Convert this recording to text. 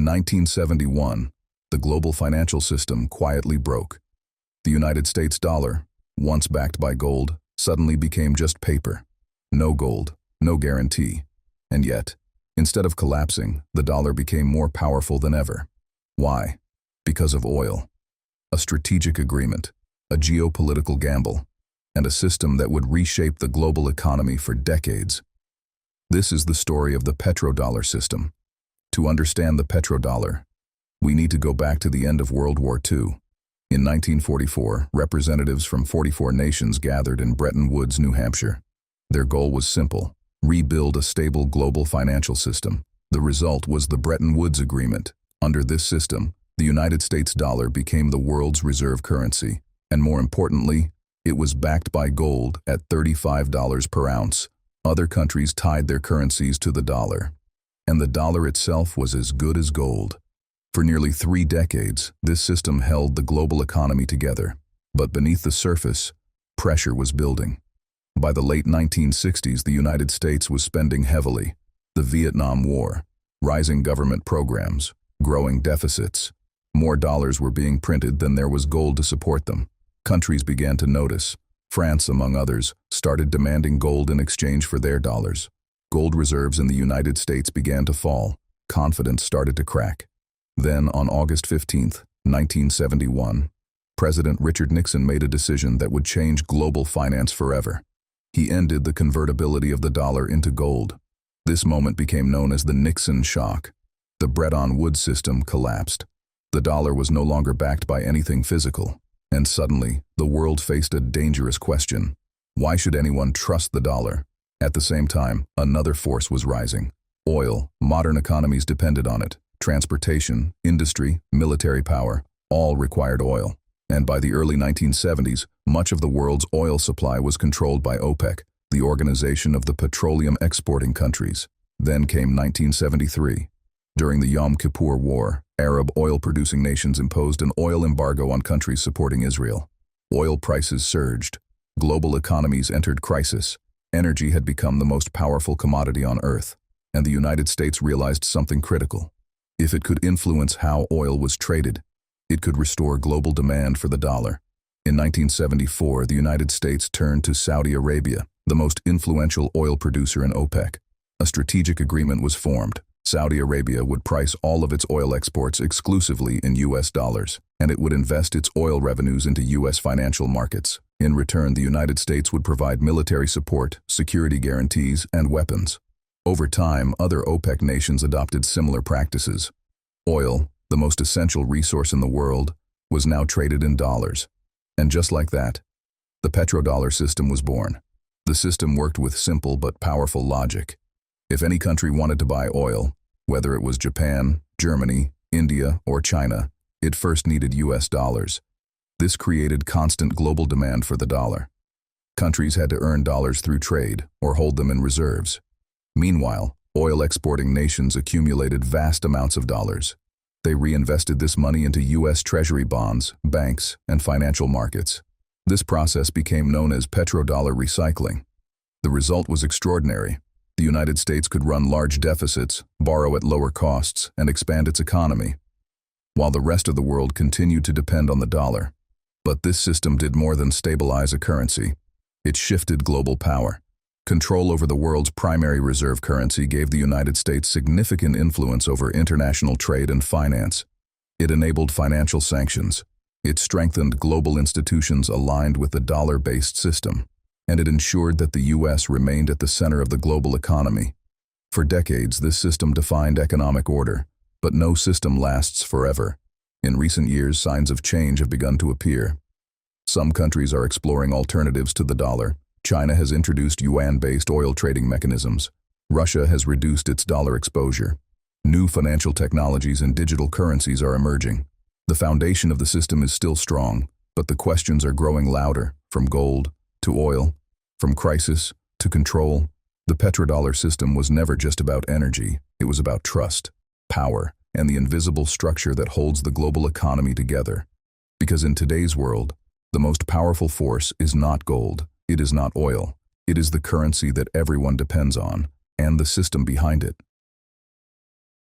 In 1971, the global financial system quietly broke. The United States dollar, once backed by gold, suddenly became just paper. No gold, no guarantee. And yet, instead of collapsing, the dollar became more powerful than ever. Why? Because of oil. A strategic agreement, a geopolitical gamble, and a system that would reshape the global economy for decades. This is the story of the Petrodollar System. To understand the petrodollar, we need to go back to the end of World War II. In 1944, representatives from 44 nations gathered in Bretton Woods, New Hampshire. Their goal was simple: rebuild a stable global financial system. The result was the Bretton Woods Agreement. Under this system, the United States dollar became the world's reserve currency, and more importantly, it was backed by gold at $35 per ounce. Other countries tied their currencies to the dollar, and the dollar itself was as good as gold. For nearly 3 decades, this system held the global economy together, but beneath the surface, pressure was building. By the late 1960s, the United States was spending heavily. The Vietnam War, rising government programs, growing deficits. More dollars were being printed than there was gold to support them. Countries began to notice. France, among others, started demanding gold in exchange for their dollars. Gold reserves in the United States began to fall. Confidence started to crack. Then, on August 15, 1971, President Richard Nixon made a decision that would change global finance forever. He ended the convertibility of the dollar into gold. This moment became known as the Nixon Shock. The Bretton Woods system collapsed. The dollar was no longer backed by anything physical, and suddenly, the world faced a dangerous question. Why should anyone trust the dollar? At the same time, another force was rising. Oil. Modern economies depended on it. Transportation, industry, military power, all required oil. And by the early 1970s, much of the world's oil supply was controlled by OPEC, the Organization of the Petroleum Exporting Countries. Then came 1973. During the Yom Kippur War, Arab oil-producing nations imposed an oil embargo on countries supporting Israel. Oil prices surged. Global economies entered crisis. Energy had become the most powerful commodity on Earth, and the United States realized something critical. If it could influence how oil was traded, it could restore global demand for the dollar. In 1974, the United States turned to Saudi Arabia, the most influential oil producer in OPEC. A strategic agreement was formed. Saudi Arabia would price all of its oil exports exclusively in US dollars, and it would invest its oil revenues into US financial markets. In return, the United States would provide military support, security guarantees, and weapons. Over time, other OPEC nations adopted similar practices. Oil, the most essential resource in the world, was now traded in dollars. And just like that, the petrodollar system was born. The system worked with simple but powerful logic. If any country wanted to buy oil, whether it was Japan, Germany, India, or China, it first needed US dollars. This created constant global demand for the dollar. Countries had to earn dollars through trade or hold them in reserves. Meanwhile, oil-exporting nations accumulated vast amounts of dollars. They reinvested this money into U.S. Treasury bonds, banks, and financial markets. This process became known as petrodollar recycling. The result was extraordinary. The United States could run large deficits, borrow at lower costs, and expand its economy, while the rest of the world continued to depend on the dollar. But this system did more than stabilize a currency. It shifted global power. Control over the world's primary reserve currency gave the United States significant influence over international trade and finance. It enabled financial sanctions. It strengthened global institutions aligned with the dollar-based system. And it ensured that the U.S. remained at the center of the global economy. For decades, this system defined economic order, but no system lasts forever. In recent years, signs of change have begun to appear. Some countries are exploring alternatives to the dollar. China has introduced yuan-based oil trading mechanisms. Russia has reduced its dollar exposure. New financial technologies and digital currencies are emerging. The foundation of the system is still strong, but the questions are growing louder, from gold to oil, from crisis to control. The petrodollar system was never just about energy. It was about trust, power, and the invisible structure that holds the global economy together. Because in today's world, the most powerful force is not gold. It is not oil. It is the currency that everyone depends on, and the system behind it.